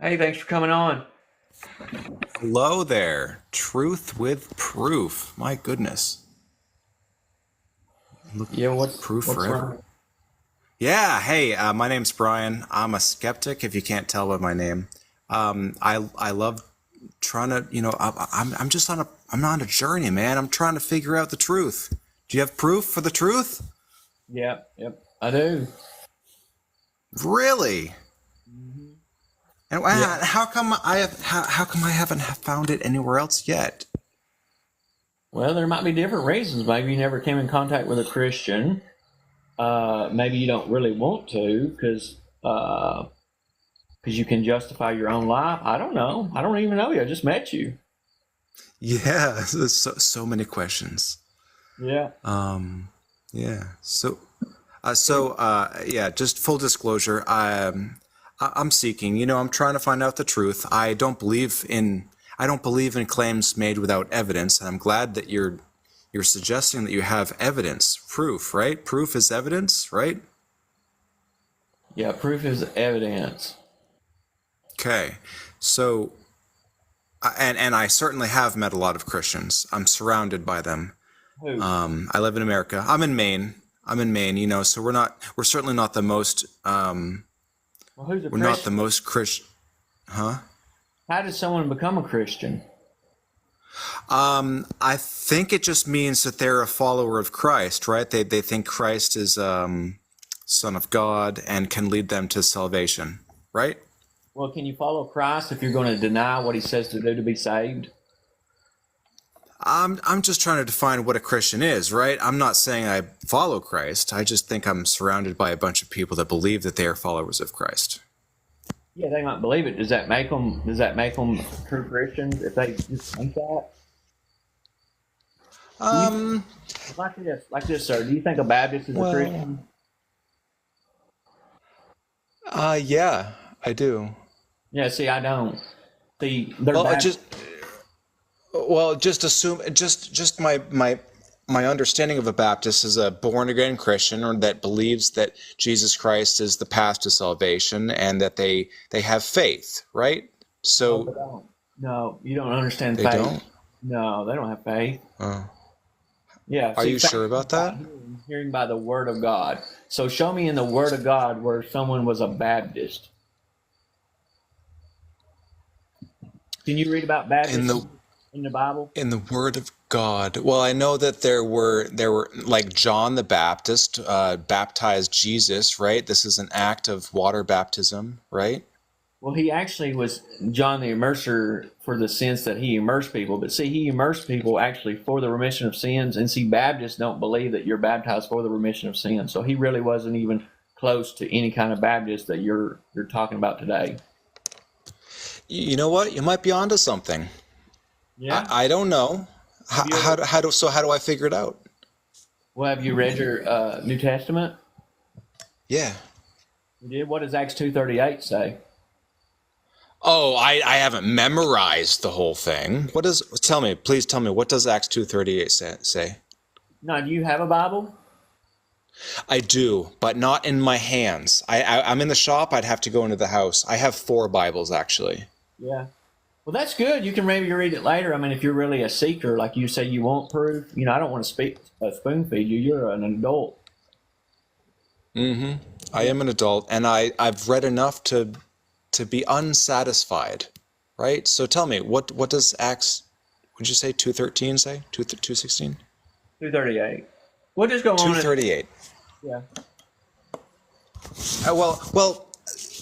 Hey, thanks for coming on. Hello there. Truth with proof. My goodness. Looking Yeah, for proof what's forever. wrong? Yeah, hey, my name's Brian. I'm a skeptic, if you can't tell by my name. I love trying to, I'm just I'm on a journey, man. I'm trying to figure out the truth. Do you have proof for the truth? Yep, I do. Really? Hmm. And Yeah. how come I haven't found it anywhere else yet? Well, there might be different reasons. Maybe you never came in contact with a Christian. Maybe you don't really want to because you can justify your own life. I don't know. I don't even know you. I just met you. Yeah, there's so many questions. Yeah. Yeah. Yeah, just full disclosure, I'm seeking, I'm trying to find out the truth. I don't believe in claims made without evidence, and I'm glad that you're suggesting that you have evidence, proof, right? Proof is evidence, right? Yeah. Proof is evidence. Okay. So, and I certainly have met a lot of Christians. I'm surrounded by them. Who? I live in America. I'm in Maine. So we're certainly not the most, Well, who's a we're not the Christian? most Christian, huh? How did someone become a Christian? I think it just means that they're a follower of Christ, right? They think Christ is Son of God and can lead them to salvation, right? Well, can you follow Christ if you're going to deny what he says to do to be saved? I'm just trying to define what a Christian is, right? I'm not saying I follow Christ. I just think I'm surrounded by a bunch of people that believe that they are followers of Christ. Yeah, they might believe it. Does that make them? Does that make them true Christians if they just think that? Do you Um, like this, sir? Do you think a Baptist is a well, Christian? yeah, I do. Yeah. See, I don't. See, they're Well, Baptist. just assume just my understanding of a Baptist is a born again Christian or that believes that Jesus Christ is the path to salvation and that they have faith, right? No, they So don't. No, you don't understand they faith. don't. No, they don't have faith. Oh. Yeah. Are See, you faith sure is about by that? hearing by the Word of God. So show me in the Word of God where someone was a Baptist. Can you read about In Baptists the in the Bible? in the Word of God. Well, I know that there were like John the Baptist baptized Jesus, right? This is an act of water baptism, right? Well, he actually was John the Immerser for the sense that he immersed people. But see, he immersed people actually for the remission of sins. And see, Baptists don't believe that you're baptized for the remission of sins. So he really wasn't even close to any kind of Baptist that you're talking about today. You know what? You might be onto something. Yeah. I don't know. Have you ever? How do I figure it out? Well, have you read your New Testament? Yeah. You did. What does Acts 2:38 say? Oh, I haven't memorized the whole thing. Please tell me, what does Acts 2:38 say? Now, do you have a Bible? I do, but not in my hands. I'm in the shop. I'd have to go into the house. I have four Bibles, actually. Yeah. Well, that's good. You can maybe read it later. I mean, if you're really a seeker, like you say, you want proof. I don't want to spoon feed you. You're an adult. Mm-hmm. I am an adult, and I've read enough to be unsatisfied, right? So tell me, what does Acts, would you say 2:13 say? 2:16? 238. We'll just go on and 2:38. yeah. Well,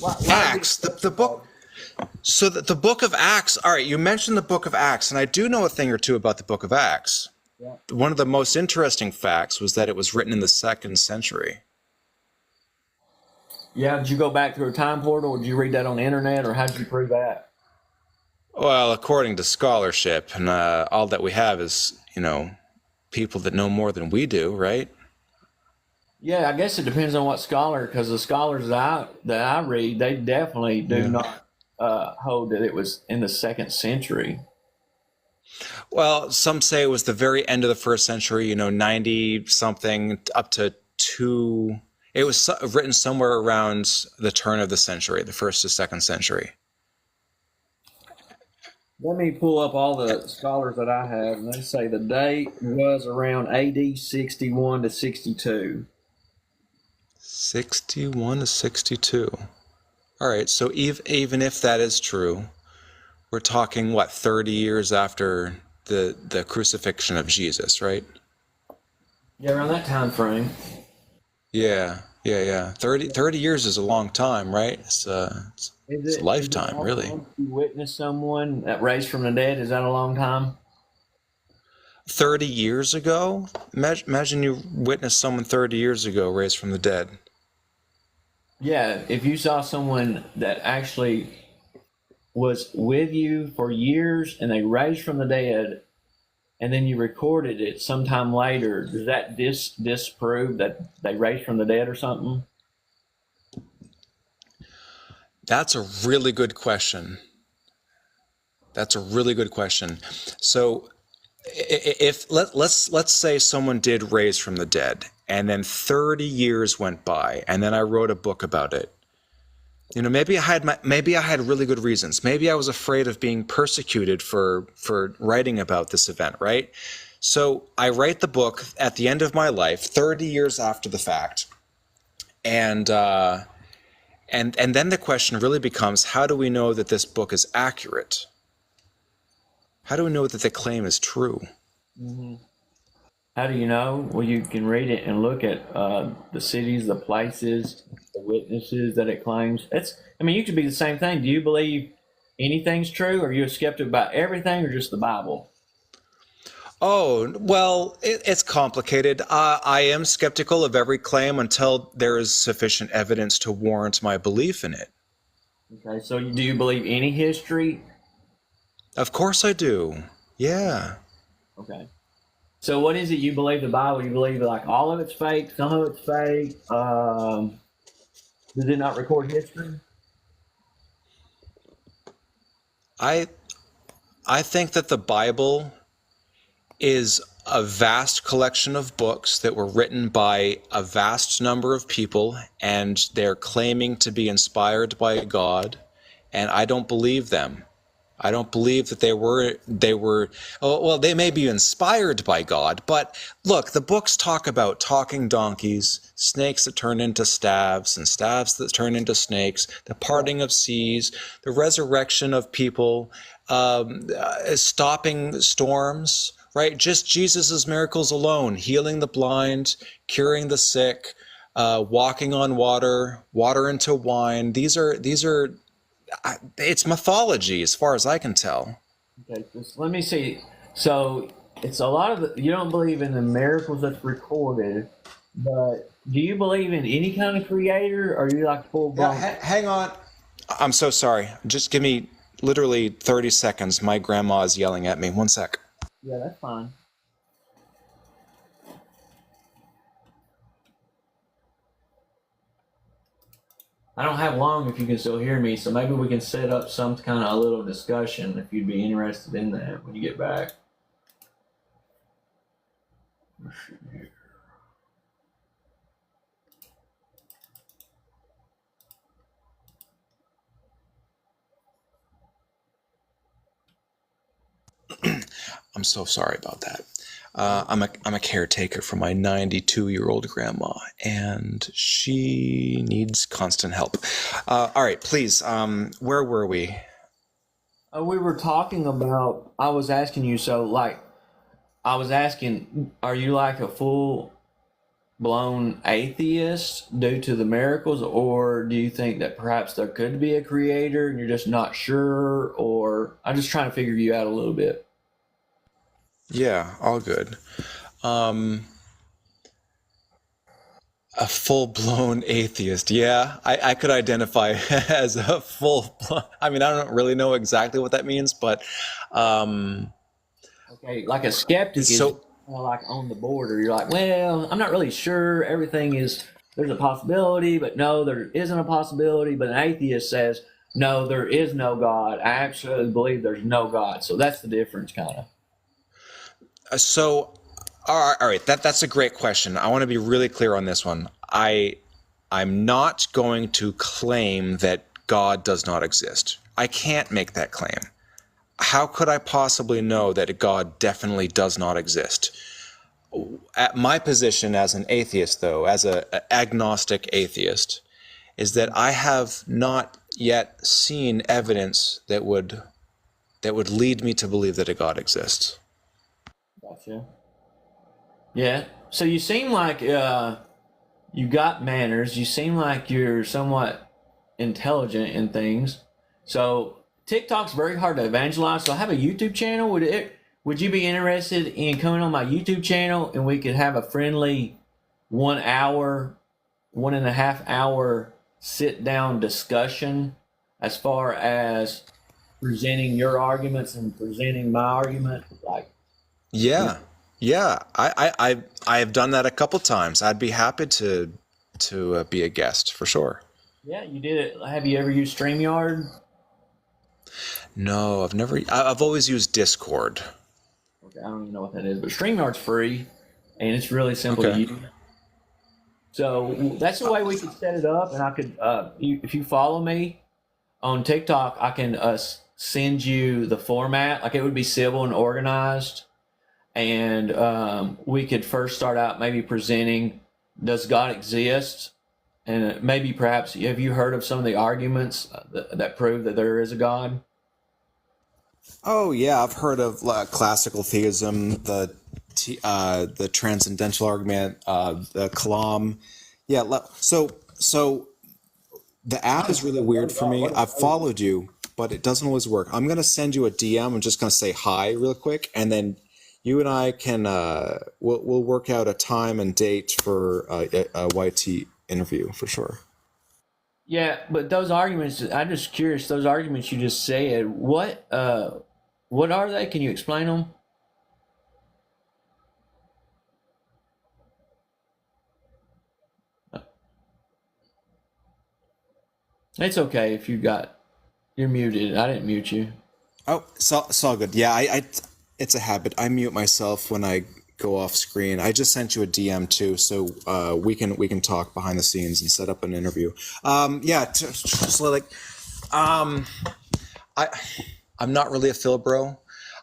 Why are we Acts, the book. So the book of Acts. All right, you mentioned the book of Acts, and I do know a thing or two about the book of Acts. yeah. One of the most interesting facts was that it was written in the second century. Yeah, did you go back through a time portal or did you read that on the internet or how did you prove that? Well, according to scholarship, and all that we have is, people that know more than we do, right? Yeah, I guess it depends on what scholar, because the scholars that I read, they definitely do Yeah. not hold that it was in the second century. Well, some say it was the very end of the first century, 90 something up to two. It was written somewhere around the turn of the century, the first to second century. Let me pull up all the scholars that I have, and they say the date was around AD 61 to 62. 61 to 62. All right, so even if that is true, we're talking, what, 30 years after the crucifixion of Jesus, right? Yeah, around that time frame. Yeah. 30 years is a long time, right? It's a Is it lifetime, long really. time to witness someone that raised from the dead? Is that a long time? 30 years ago? Imagine you witnessed someone 30 years ago raised from the dead. Yeah, if you saw someone that actually was with you for years and they raised from the dead, and then you recorded it sometime later, does that disprove that they raised from the dead or something? That's a really good question. That's a really good question. So if let's say someone did raise from the dead and then 30 years went by and then I wrote a book about it. Maybe I had really good reasons. Maybe I was afraid of being persecuted for writing about this event, right? So I write the book at the end of my life, 30 years after the fact. And and then the question really becomes, how do we know that this book is accurate? How do we know that the claim is true? Mm-hmm. How do you know? Well, you can read it and look at the cities, the places, the witnesses that it claims. I mean, you could be the same thing. Do you believe anything's true? Are you a skeptic about everything or just the Bible? Oh, well, it's complicated. I am skeptical of every claim until there is sufficient evidence to warrant my belief in it. Okay, so do you believe any history? Of course I do. Yeah. Okay. So what is it you believe the Bible? You believe like all of it's fake, some of it's fake? Does it not record history? I I think that the Bible is a vast collection of books that were written by a vast number of people, and they're claiming to be inspired by God, and I don't believe them. I don't believe that they were oh, well, they may be inspired by God, but look, the books talk about talking donkeys, snakes that turn into staves and staves that turn into snakes, the parting of seas, the resurrection of people, stopping storms, right? Just Jesus's miracles alone, healing the blind, curing the sick, walking on water, water into wine. These are it's mythology as far as I can tell. Okay, just let me see. So it's a lot of you don't believe in the miracles that's recorded, but do you believe in any kind of creator, or are you like full Yeah, blown? hang on. I'm so sorry. Just give me literally 30 seconds. My grandma is yelling at me. One sec. Yeah, that's fine. I don't have long if you can still hear me, so maybe we can set up some kind of a little discussion if you'd be interested in that when you get back. I'm so sorry about that. I'm a caretaker for my 92-year-old grandma, and she needs constant help. All right, please. Where were we? We were talking about. I was asking you. So, like, I was asking, are you like a full blown atheist due to the miracles, or do you think that perhaps there could be a creator and you're just not sure? Or I'm just trying to figure you out a little bit. Yeah, all good. Um, a full-blown atheist. Yeah, I could identify as a full-blown. I mean, I don't really know exactly what that means, but um, Okay, like a skeptic is so kind of like on the border. You're like, well, I'm not really sure. Everything is there's a possibility, but no, there isn't a possibility. But an atheist says, no, there is no God. I absolutely believe there's no God. So that's the difference, kind of. so all right. That's a great question. I want to be really clear on this one. I'm not going to claim that God does not exist. I can't make that claim. how could I possibly know that God definitely does not exist? At my position as an atheist, though, as a agnostic atheist, is that I have not yet seen evidence that would lead me to believe that a God exists. Gotcha. Yeah. So you seem like you got manners. You seem like you're somewhat intelligent in things. So TikTok's very hard to evangelize. So I have a YouTube channel. Would you be interested in coming on my YouTube channel and we could have a friendly 1 hour, 1.5 hour sit down discussion as far as presenting your arguments and presenting my argument? Like, Yeah, yeah. I have done that a couple times. I'd be happy to be a guest for sure. yeah, you did it. Have you ever used StreamYard? No, I've never. I've always used Discord. Okay, I don't even know what that is, but StreamYard's free and it's really simple to Okay. use. So that's the way we could set it up. And I could, if you follow me on TikTok, I can send you the format. Like it would be civil and organized. And we could first start out maybe presenting, does God exist? And maybe perhaps, have you heard of some of the arguments that prove that there is a God? Oh yeah, I've heard of classical theism, the transcendental argument, the kalam. Yeah. So the app is really weird for me. I've followed you, but it doesn't always work. I'm gonna send you a DM. I'm just gonna say hi real quick, and then you and I can we'll work out a time and date for a YT interview for sure. Yeah, but those arguments, I'm just curious, those arguments you just said, what are they? Can you explain them? It's okay if you're muted. I didn't mute you. Oh, it's all good. Yeah, it's a habit. I mute myself when I go off screen. I just sent you a DM too, so we can talk behind the scenes and set up an interview. Yeah, so like, I I'm not really a Phil bro.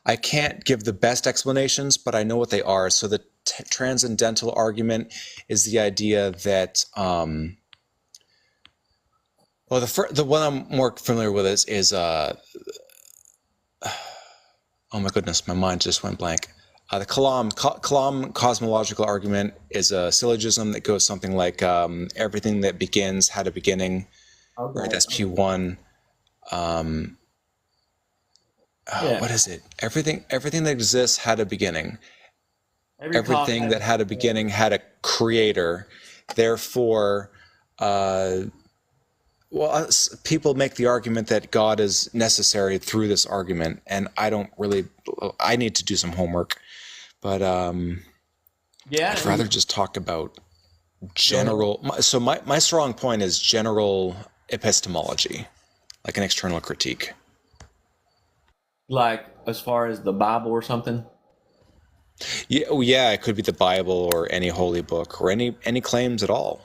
I can't give the best explanations, but I know what they are. So the transcendental argument is the idea that well, the one I'm more familiar with is oh my goodness, my mind just went blank. The Kalam cosmological argument is a syllogism that goes something like everything that begins had a beginning, right? Okay. That's P1. Yeah. What is it? Everything that exists had a beginning. Every cause Everything has that had a beginning had a creator. Therefore, people make the argument that God is necessary through this argument, and I don't really. I need to do some homework, but yeah. I'd rather just talk about general. So my strong point is general epistemology, like an external critique. Like as far as the Bible or something. Yeah, oh, yeah, it could be the Bible or any holy book or any claims at all.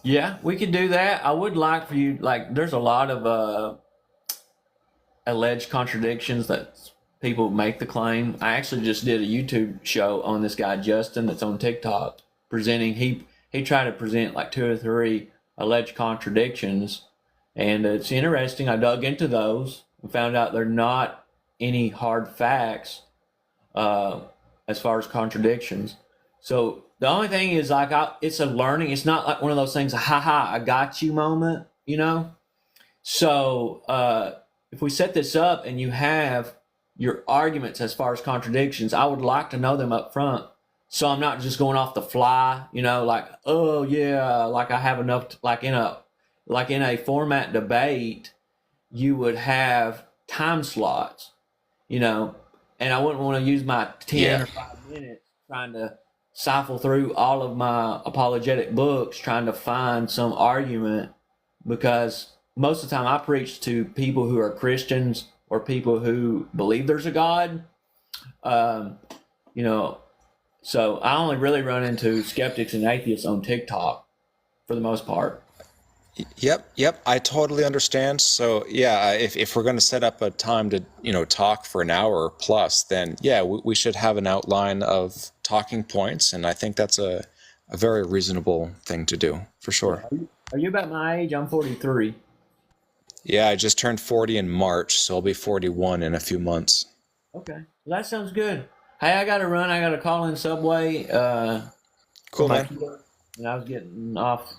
Yeah, we could do that. I would like for you. Like, there's a lot of alleged contradictions that people make the claim. I actually just did a YouTube show on this guy Justin that's on TikTok presenting. He tried to present like two or three alleged contradictions, and it's interesting. I dug into those and found out they're not any hard facts uh, as far as contradictions. So the only thing is like it's a learning. It's not like one of those things. Ha ha! I got you moment. You know. So if we set this up and you have your arguments as far as contradictions, I would like to know them up front. So I'm not just going off the fly, you know, like, oh yeah, like I have enough to, like in a format debate, you would have time slots, you know, and I wouldn't want to use my 10 Yeah. or 5 minutes trying to siphon through all of my apologetic books trying to find some argument, because most of the time I preach to people who are Christians or people who believe there's a God. Um, you know, so I only really run into skeptics and atheists on TikTok for the most part. Yep. I totally understand. So yeah, if we're going to set up a time to, talk for an hour plus, then yeah, we should have an outline of talking points, and I think that's a very reasonable thing to do for Yeah. sure. Are you about my age? I'm 43. Yeah, I just turned 40 in March, so I'll be 41 in a few months. Okay. Well, that sounds good. Hey, I got to run. I got to call in Subway for Cool, my man. kid. And I was getting off